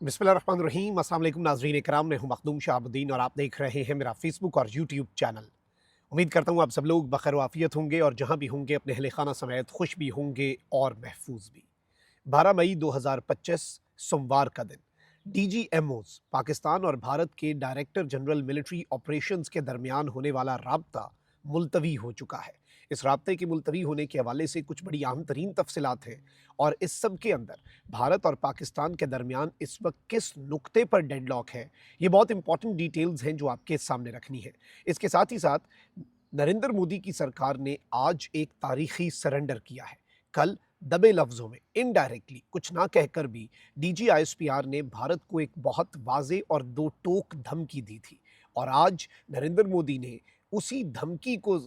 बिस्मिल्लाहिर्रहमानिर्रहीम। अस्सलाम वालेकुम नाज़रीन इकराम, मैं हूं मखदूम शाहबुद्दीन और आप देख रहे हैं मेरा फेसबुक और यूट्यूब चैनल। उम्मीद करता हूं आप सब लोग बखैर वाफ़ियत होंगे और जहां भी होंगे अपने अहले खाना समेत खुश भी होंगे और महफूज भी। 12 मई 2025 सोमवार का दिन डीजीएमओज पाकिस्तान और भारत के डायरेक्टर जनरल मिलिट्री ऑपरेशंस के दरमियान होने वाला राब्ता मुलतवी हो चुका है। इस राब्ते के मुलतवी होने के हवाले से कुछ बड़ी अहम तरीन तफसीलात हैं और इस सब के अंदर भारत और पाकिस्तान के दरमियान इस वक्त किस नुक्ते पर डेडलॉक है, ये बहुत इंपॉर्टेंट डिटेल्स हैं जो आपके सामने रखनी है। इसके साथ ही साथ नरेंद्र मोदी की सरकार ने आज एक तारीखी सरेंडर किया है। कल दबे लफ्जों में इनडायरेक्टली कुछ ना कहकर भी डीजीआईएसपीआर ने भारत को एक बहुत वाजे और दो टोक धमकी दी थी और आज नरेंद्र मोदी ने उसी धमकी को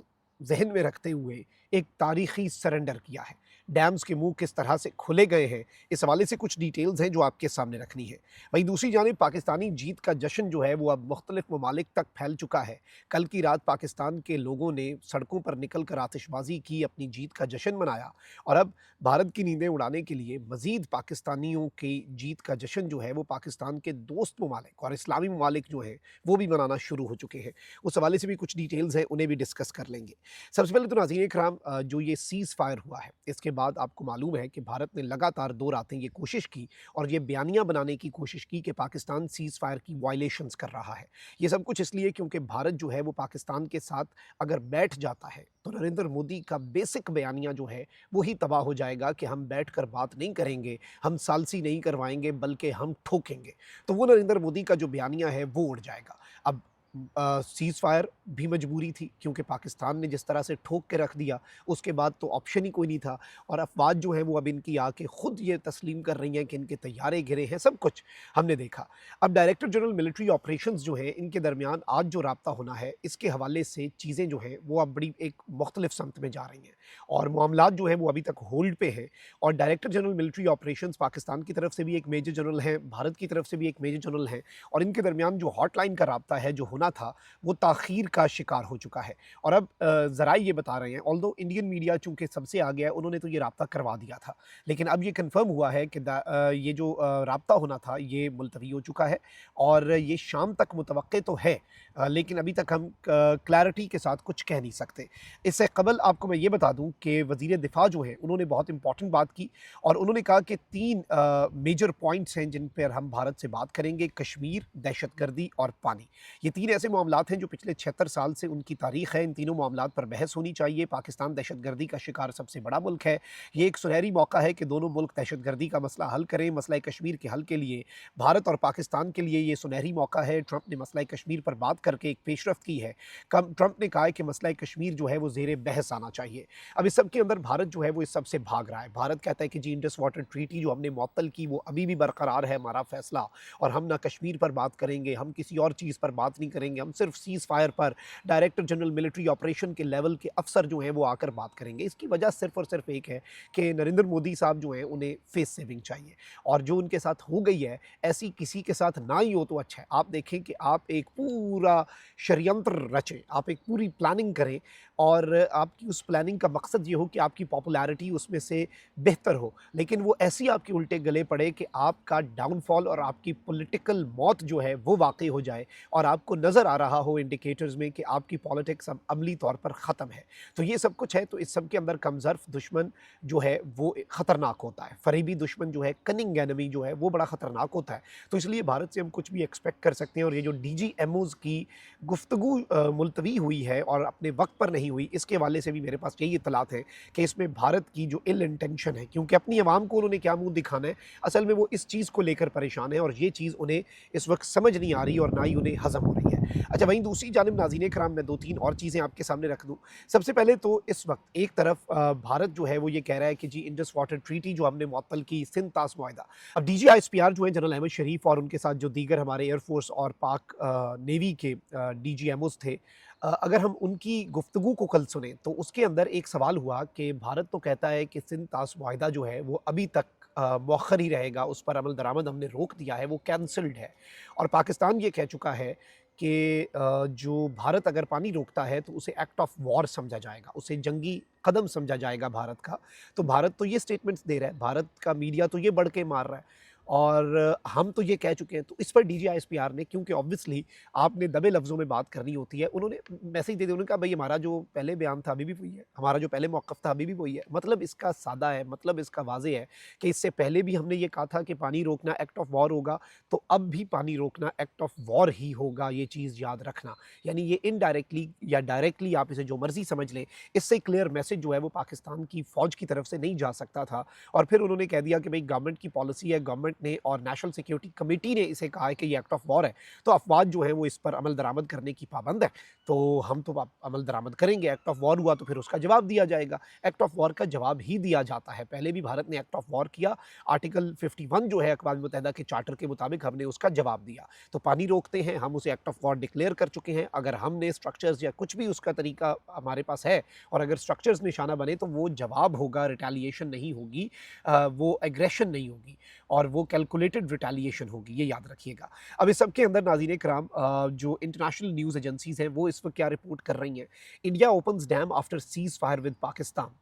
जहन में रखते हुए एक तारीखी सरेंडर किया है। डैम्स के मुंह किस तरह से खुले गए हैं, इस हवाले से कुछ डिटेल्स हैं जो आपके सामने रखनी है। वहीं दूसरी जानिब पाकिस्तानी जीत का जश्न जो है वो अब मुख्तलिफ ममालिक तक फैल चुका है। कल की रात पाकिस्तान के लोगों ने सड़कों पर निकल कर आतिशबाजी की, अपनी जीत का जश्न मनाया और अब भारत की नींदें उड़ाने के लिए मजीद पाकिस्तानियों की जीत का जश्न जो है वो पाकिस्तान के दोस्त ममालिक और इस्लामी ममालिक जो है वो भी मनाना शुरू हो चुके हैं। उस हवाले से भी कुछ डिटेल्स हैं, उन्हें भी डिस्कस कर लेंगे। सबसे पहले तो नाज़रीन इकराम, जो ये सीज़ फायर हुआ है इसके बाद आपको मालूम है कि भारत ने लगातार 2 रातें ये कोशिश की और ये बयानिया बनाने की कोशिश की कि पाकिस्तान सीज़ फायर की वायलेशंस कर रहा है। ये सब कुछ इसलिए क्योंकि भारत जो है वो पाकिस्तान के साथ अगर बैठ जाता है तो नरेंद्र मोदी का बेसिक बयानिया जो है वो ही तबाह हो जाएगा कि हम बैठकर बात नहीं करेंगे, हम सालसी नहीं करवाएँगे बल्कि हम ठोकेंगे। तो वो नरेंद्र मोदी का जो बयानिया है वो उड़ जाएगा। अब सीज़ फायर भी मजबूरी थी क्योंकि पाकिस्तान ने जिस तरह से ठोक के रख दिया, उसके बाद तो ऑप्शन ही कोई नहीं था और अफ़वाज जो हैं वो अब इनकी आके खुद ये तस्लीम कर रही हैं कि इनके तैयारे गिरे हैं, सब कुछ हमने देखा। अब डायरेक्टर जनरल मिलिट्री ऑपरेशंस जो हैं, इनके दरमियान आज जो राब्ता होना है, इसके हवाले से चीज़ें जो हैं वो अब बड़ी एक मुख्तलिफ समत में जा रही हैं और मामलात जो हैं वो अभी तक होल्ड पे हैं और director general military operations Pakistan की तरफ से भी एक मेजर जनरल हैं, भारत की तरफ से भी एक मेजर जनरल हैं और इनके दरमियान जो हॉटलाइन का राब्ता है, जो होना था, वो ताख़ीर का शिकार हो चुका है। और अब ज़राए ये बता रहे हैं, ऑल्दो इंडियन मीडिया चूँकि सबसे आगे है, उन्होंने तो ये राब्ता करवा दिया था। लेकिन अब ये कन्फ़र्म हुआ है कि ये जो राब्ता होना था, ये मुलतवी हो चुका है और ये शाम तक मुतवक्के तो है, लेकिन अभी तक हम क्लैरिटी के साथ कुछ कह नहीं सकते। इससे क़बल आपको मैं ये बता दूँ कि वज़ीर दिफ़ा जो हैं, उन्होंने बहुत इम्पोर्टेंट बात की और उन्होंने कहा कि 3 मेजर पॉइंट्स हैं जिन पर हम भारत से बात करेंगे: कश्मीर, दहशतगर्दी और पानी। ये 3 ऐसे मामलात हैं जो पिछले 76 साल से उनकी तारीख़ है, इन तीनों मामलात पर बहस होनी चाहिए। पाकिस्तान दहशतगर्दी का शिकार सबसे बड़ा मुल्क है। ये एक सुनहरी मौका है कि दोनों मुल्क दहशतगर्दी का मसला हल करें। मसला कश्मीर के हल के लिए भारत और पाकिस्तान के लिए ये सुनहरी मौका है। ट्रंप ने मसला कश्मीर पर बात करके एक पेशरफ्त की है। ट्रंप ने कहा है कि मसला कश्मीर जो है वो ज़ेरे बहस आना चाहिए। अब इस सब के अंदर भारत जो है वो इस सब से भाग रहा है। भारत कहता है कि जी इंडस वाटर ट्रीटी जो हमने मुअत्तल की वो अभी भी बरकरार है, हमारा फ़ैसला, और हम ना कश्मीर पर बात करेंगे, हम किसी और चीज़ पर बात नहीं करेंगे, हम सिर्फ सीज़ फायर पर डायरेक्टर जनरल मिलिट्री ऑपरेशन के लेवल के अफसर जो हैं वो आकर बात करेंगे। इसकी वजह सिर्फ और सिर्फ एक है कि नरेंद्र मोदी साहब जो हैं उन्हें फेस सेविंग चाहिए और जो उनके साथ हो गई है ऐसी किसी के साथ ना ही हो तो अच्छा है। आप देखें कि आप एक पूरा षड्यंत्र रचें, आप एक पूरी प्लानिंग करें और आपकी उस प्लानिंग का मकसद ये हो कि आपकी पॉपुलैरिटी उसमें से बेहतर हो, लेकिन वो ऐसी आपके उल्टे गले पड़े कि आपका डाउनफॉल और आपकी पॉलिटिकल मौत जो है वो वाक़ई हो जाए और आपको नज़र आ रहा हो इंडिकेटर्स में कि आपकी पॉलिटिक्स अब अमली तौर पर ख़त्म है। तो ये सब कुछ है, तो इस सब के अंदर कमज़र्फ़ दुश्मन जो है वो ख़तरनाक होता है। फ़रेबी दुश्मन जो है, कनिंग एनिमी जो है वो बड़ा ख़तरनाक होता है। तो इसलिए भारत से हम कुछ भी एक्सपेक्ट कर सकते हैं और ये जो डीजीएमओज़ की गुफ्तगू मुलतवी हुई है और अपने वक़्त पर नहीं हुई, इसके हवाले से भी मेरे पास यही इत्तलात है कि इसमें भारत की जो इल इंटेंशन है, क्योंकि अपनी आवाम को उन्होंने क्या मुँह दिखाना है, असल में वो इस चीज़ को लेकर परेशान है और ये चीज़ उन्हें इस वक़्त समझ नहीं आ रही और ना ही उन्हें हज़म हो रही है। अच्छा, वहीं दूसरी जानिब नाज़रीन कराम, मैं 2-3 और चीज़ें आपके सामने रख दूँ। सबसे पहले तो इस वक़्त एक तरफ भारत जो है वो ये कह रहा है कि जी इंडस वाटर ट्रीटी जो हमने मुअत्तल की, सिंध तास मुआहिदा। अब डीजीआईएसपीआर जो है जनरल अहमद शरीफ और उनके साथ जो दीगर हमारे एयरफोर्स और पाक नेवी के डीजीएमओज़ थे, अगर हम उनकी गुफ्तगू को कल सुने तो उसके अंदर एक सवाल हुआ कि भारत तो कहता है कि सिंध तास मुआहिदा जो है वो अभी तक मौखर ही रहेगा, उस पर अमल दरामद हमने रोक दिया है, वो कैंसल्ड है। और पाकिस्तान ये कह चुका है कि जो भारत अगर पानी रोकता है तो उसे एक्ट ऑफ वॉर समझा जाएगा, उसे जंगी कदम समझा जाएगा भारत का। तो भारत तो ये स्टेटमेंट्स दे रहा है, भारत का मीडिया तो ये बढ़ के मार रहा है और हम तो ये कह चुके हैं। तो इस पर डीजीआईएसपीआर ने, क्योंकि ऑब्वियसली आपने दबे लफ्ज़ों में बात करनी होती है, उन्होंने मैसेज दे दिया। उन्होंने कहा भई हमारा जो पहले बयान था अभी भी वही है, हमारा जो पहले मौक़िफ़ था अभी भी वही है। मतलब इसका सादा है, मतलब इसका वाज़ेह है कि इससे पहले भी हमने ये कहा था कि पानी रोकना एक्ट ऑफ वॉर होगा, तो अब भी पानी रोकना एक्ट ऑफ वॉर ही होगा, ये चीज़ याद रखना। यानी ये इनडायरेक्टली या डायरेक्टली आप इसे जो मर्ज़ी समझ लें, इससे क्लियर मैसेज जो है वो पाकिस्तान की फ़ौज की तरफ से नहीं जा सकता था। और फिर उन्होंने कह दिया कि भई गवर्नमेंट की पॉलिसी है, गवर्नमेंट ने और नेशनल सिक्योरिटी कमेटी ने इसे कहा है कि ये एक्ट ऑफ वॉर है, तो अफ़वाज जो हैं वो इस पर अमल दरामद करने की पाबंद है। तो हम तो अब अमल दरामद करेंगे, एक्ट ऑफ वॉर हुआ तो फिर उसका जवाब दिया जाएगा। एक्ट ऑफ वॉर का जवाब ही दिया जाता है। पहले भी भारत ने एक्ट ऑफ वॉर किया, आर्टिकल 51 जो है अक़वाम मुत्तहिदा के चार्टर के मुताबिक हमने उसका जवाब दिया। तो पानी रोकते हैं, हम उसे एक्ट ऑफ वॉर डिक्लेयर कर चुके हैं। अगर हमने स्ट्रक्चर्स या कुछ भी उसका तरीका हमारे पास है और अगर स्ट्रक्चर्स निशाना बने तो वो जवाब होगा, रिटेलिएशन नहीं होगी, वो एग्रेशन नहीं होगी और वो कैलकुलेटेड रिटेलिएशन होगी, ये याद रखिएगा। अब इस सब के अंदर नाज़रीन इकराम, जो इंटरनेशनल न्यूज़ एजेंसीज़ हैं वो इस वक़्त क्या रिपोर्ट कर रही हैं। India opens dam after seize fire with Pakistan.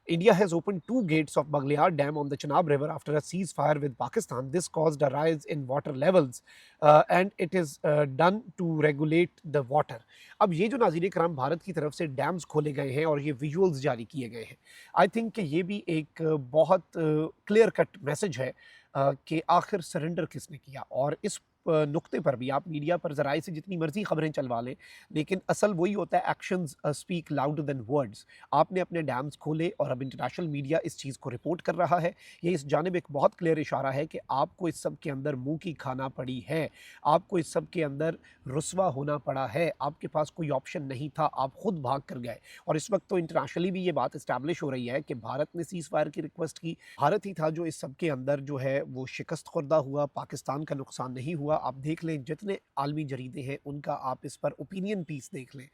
India has opened two gates of Baghliyar Dam on the Chenab River after a ceasefire with Pakistan. This caused a rise in water levels and it is done to regulate the water. अब ये जो नाज़रीन कराम भारत की तरफ से dams खोले गए हैं और ये विजुअल्स जारी किए गए हैं, आई थिंक कि ये भी एक बहुत क्लियर कट मैसेज है कि आखिर सरेंडर किसने किया। और इस नुक्ते पर भी आप मीडिया पर ज़राए से जितनी मर्ज़ी खबरें चलवा लें, लेकिन असल वही होता है, actions speak louder than words. आपने अपने डैम्स खोले और अब इंटरनेशनल मीडिया इस चीज़ को रिपोर्ट कर रहा है। ये इस जानिब एक बहुत क्लियर इशारा है कि आपको इस सब के अंदर मुँह की खाना पड़ी है, आपको इस सब के अंदर रुसवा होना पड़ा है, आपके पास कोई ऑप्शन नहीं था, आप खुद भाग कर गए। और इस वक्त तो इंटरनेशनली भी ये बात इस्टेब्लिश हो रही है कि भारत ने सीज़ फायर की रिक्वेस्ट की, भारत ही था जो इस सब के अंदर जो है वो शिकस्त खुर्दा हुआ, पाकिस्तान का नुकसान नहीं हुआ। आप देख लें जितने आलमी जरीदे हैं उनका आप इस पर ओपिनियन पीस देख लें,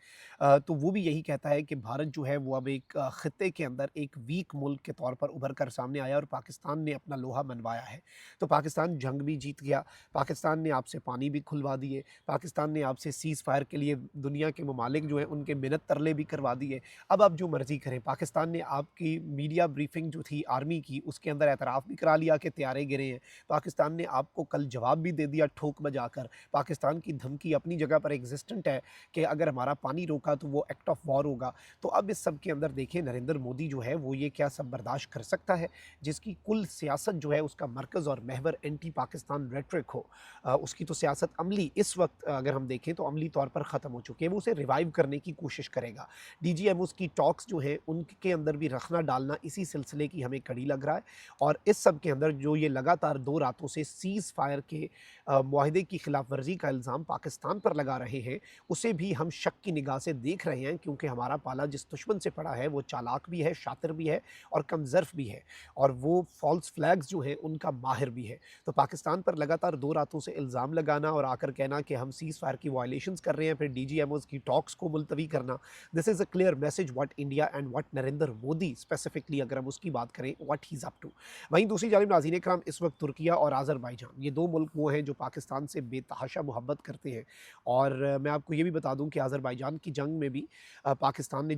तो वो भी यही कहता है कि भारत जो है वो अब एक खित्ते के अंदर एक वीक मुल्क के तौर पर उभर कर सामने आया और पाकिस्तान ने अपना लोहा मनवाया है। तो पाकिस्तान जंग भी जीत गया, पाकिस्तान ने आपसे पानी भी खुलवा दिए, पाकिस्तान ने आपसे सीज़ फायर के लिए दुनिया के ममालिक जो हैं उनके मिन्नत तरले भी करवा दिए। अब आप जो मर्ज़ी करें, पाकिस्तान ने आपकी मीडिया ब्रीफिंग जो थी आर्मी की उसके अंदर एतराफ़ भी करा लिया कि तैयारे गिरे हैं। पाकिस्तान ने आपको कल जवाब भी दे दिया ठोक बजाकर। पाकिस्तान की धमकी अपनी जगह पर एग्जिस्टेंट है कि अगर हमारा पानी रोका तो वो एक्ट ऑफ वॉर होगा। तो अब इस सब के अंदर देखिए नरेंद्र मोदी जो है वो ये क्या सब बर्दाश्त कर सकता है, जिसकी कुल सियासत जो है उसका मरकज़ और महवर एंटी पाकिस्तान रेटरिक हो। उसकी तो सियासत अमली इस वक्त अगर हम देखें तो अमली तौर पर ख़त्म हो चुकी है, वो उसे रिवाइव करने की कोशिश करेगा। डीजीएमओ की टॉक्स जो हैं उनके अंदर भी रखना डालना इसी सिलसिले की हमें कड़ी लग रहा है। और इस सब के अंदर जो ये लगातार 2 रातों से सीज़ फायर के मुआहदे की खिलाफ वर्जी का इल्ज़ाम पाकिस्तान पर लगा रहे हैं, उसे भी हम शक की निगाह से देख रहे हैं, क्योंकि हमारा पाला जिस दुश्मन से पड़ा है वो चालाक भी है, शातिर भी है और कमज़र्फ़ भी है और वो फ़ॉल्स फ्लैग्स जो हैं उनका माहिर भी है। तो पाकिस्तान पर लगातार 2 रातों से इल्ज़ाम लगाना और आकर कहना कि हम सीज़ फायर की वायलेशंस कर रहे हैं, फिर डीजीएमओज़ की टॉक्स को मुलतवी करना, this is a clear message what India and what Narendra Modi specifically अगर हम उसकी बात करें what he is up to. वहीं दूसरी जानिब नाज़रीन इकराम, इस वक्त तुर्किया और आज़रबाईजान ये 2 मुल्क वो हैं जो पाकिस्तान से बेतहाशा मोहब्बत करते हैं। और मैं आपको ये भी बता दूं कि आज़रबाईजान की जंग में भी पाकिस्तान ने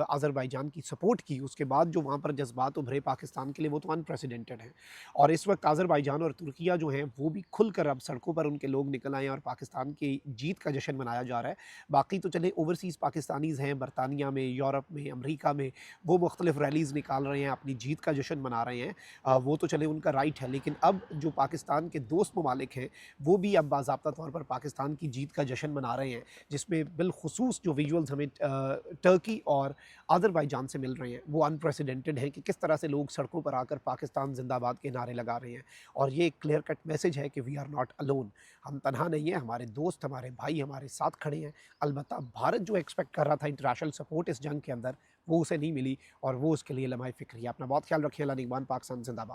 आज़रबाईजान की सपोर्ट की, उसके बाद जो वहाँ पर जज्बात उभरे पाकिस्तान के लिए वो तो अनप्रेसिडेंटेड हैं। और इस वक्त आज़रबाईजान और तुर्किया जो हैं वो भी खुलकर अब सड़कों पर उनके लोग निकल आए हैं और पाकिस्तान की जीत का जश्न मनाया जा रहा है। बाकी तो चले ओवरसीज़ पाकिस्तानीज़ हैं बरतानिया में, यूरोप में, अमरीका में, वो मुख्तलिफ रैलीज़ निकाल रहे हैं, अपनी जीत का जश्न मना रहे हैं। वो तो चले उनका राइट है, लेकिन अब जो पाकिस्तान के दोस्त ममालिक हैं वो भी अब बाज़ाब्ता तौर पर पाकिस्तान की जीत का जश्न मना रहे हैं, जिसमें बिलखुसूस जो विजुअल्स हमें टर्की और आज़रबाईजान से मिल रहे हैं वो अनप्रेसिडेंटेड हैं कि किस तरह से लोग सड़कों पर आकर पाकिस्तान जिंदाबाद के नारे लगा रहे हैं। और ये एक क्लियर कट मैसेज है कि वी आर नॉट अलोन, हम तनहा नहीं हैं, हमारे दोस्त, हमारे भाई हमारे साथ खड़े हैं। अलबत्ता भारत जो एक्सपेक्ट कर रहा था इंटरनेशनल सपोर्ट इस जंग के अंदर, वो उसे नहीं मिली और वो उसके लिए लम्हाए फ़िक्र है। अपना बहुत ख्याल रखिए। अल्लाह निगहबान, पाकिस्तान जिंदाबाद।